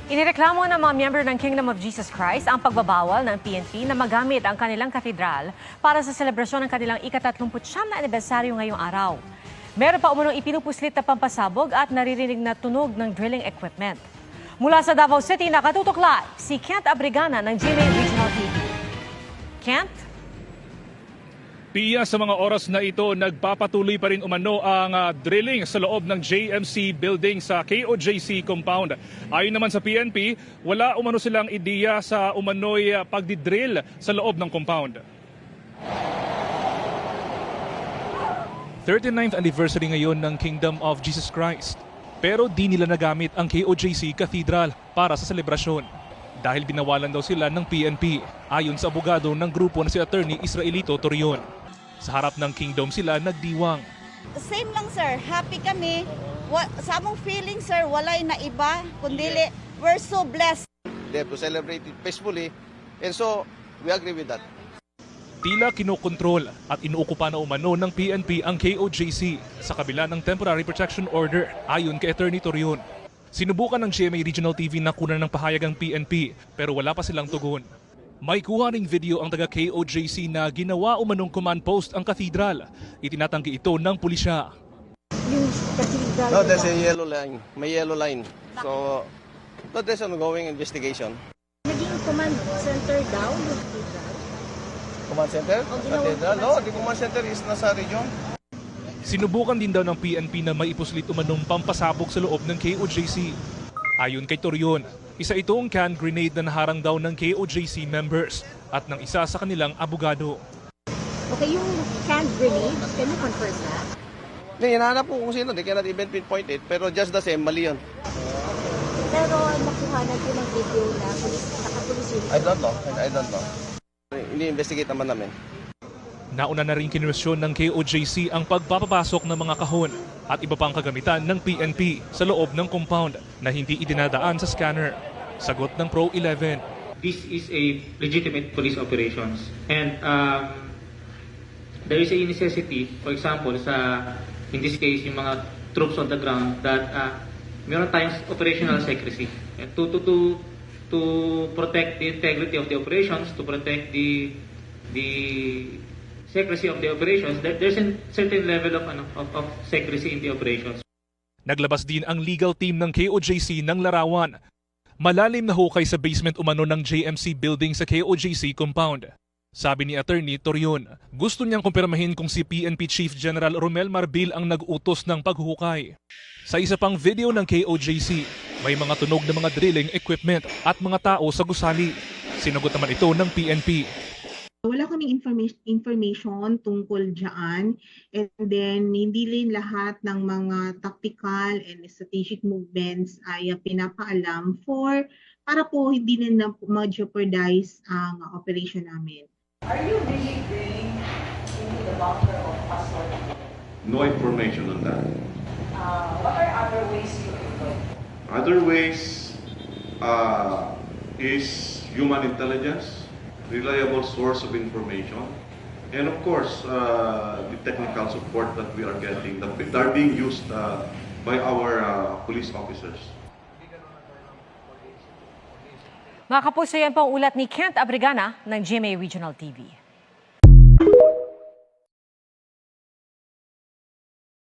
Inireklamo ng mga miyembro ng Kingdom of Jesus Christ ang pagbabawal ng PNP na magamit ang kanilang katedral para sa selebrasyon ng kanilang ika-39 na anibersaryo ngayong araw. Meron pa umunong ipinupuslit na pampasabog at naririnig na tunog ng drilling equipment. Mula sa Davao City, nakatutok live si Kent Abrigana ng GMA Regional TV. Kent? Piya, sa mga oras na ito, nagpapatuloy pa rin umano ang drilling sa loob ng JMC building sa KOJC compound. Ayon naman sa PNP, wala umano silang ideya sa umano'y pagdidrill sa loob ng compound. 39th anniversary ngayon ng Kingdom of Jesus Christ. Pero di nila nagamit ang KOJC Cathedral para sa selebrasyon. Dahil binawalan daw sila ng PNP, ayon sa abogado ng grupo na si Attorney Israelito Torion. Sa harap ng Kingdom sila nagdiwang. Same lang sir, happy kami. Sa among feeling sir, walay na iba, kundi we're so blessed. They have to celebrate it peacefully, and so we agree with that. Tila kinokontrol at inuukupa na umano ng PNP ang KOJC sa kabila ng Temporary Protection Order ayon kay Attorney Torion. Sinubukan ng GMA Regional TV na kunan ng pahayag ang PNP pero wala pa silang tugon. May kuha ring video ang taga KOJC na ginawa umanong command post ang katedral. Itinatanggi ito ng pulisya. Yung cathedral. No, there's a yellow line. May yellow line. So there's an ongoing investigation. Naging command center daw yung cathedral. Command center? Cathedral? No, the command center is nasa region. Sinubukan din daw ng PNP na maipuslit umanong pampasabog sa loob ng KOJC. Ayon kay Torion, isa itong can grenade na naharang daw ng KOJC members at ng isa sa kanilang abogado. Okay, yung can grenade, can you confirm that? Hindi, hinahanap po kung sino. They cannot even pinpoint it. Pero just the same, mali yun. Pero nakuha natin ng video na nakapulis yun. I don't know. Ini-investigate naman namin. Nauna na rin kinwestiyon ng KOJC ang pagpapapasok ng mga kahon at iba pang kagamitan ng PNP sa loob ng compound na hindi idinadaan sa scanner. Sagot ng Pro 11. This is a legitimate police operations and there is a necessity, for example, in this case, yung mga troops on the ground that meron tayong operational secrecy and to protect the integrity of the operations, to protect the secrecy of the operations, there's a certain level of secrecy in the operations. Naglabas din ang legal team ng KOJC ng larawan. Malalim na hukay sa basement umano ng JMC building sa KOJC compound. Sabi ni Attorney Torion, gusto niyang kumpirmahin kung si PNP Chief General Romel Marbil ang nag-utos ng paghukay. Sa isa pang video ng KOJC, may mga tunog na mga drilling equipment at mga tao sa gusali. Sinagot naman ito ng PNP. Wala kaming information tungkol dyan, and then hindi rin lahat ng mga tactical and strategic movements ay pinapaalam para po hindi na ma-jeopardize ang operation namin. Are you really drilling into the bunker of Pastor? No information on that. What are other ways you employ? Other ways is human intelligence, reliable source of information, and of course, the technical support that we are getting that are being used by our police officers. Mga kapuso, yan po ang ulat ni Kent Abrigana ng GMA Regional TV.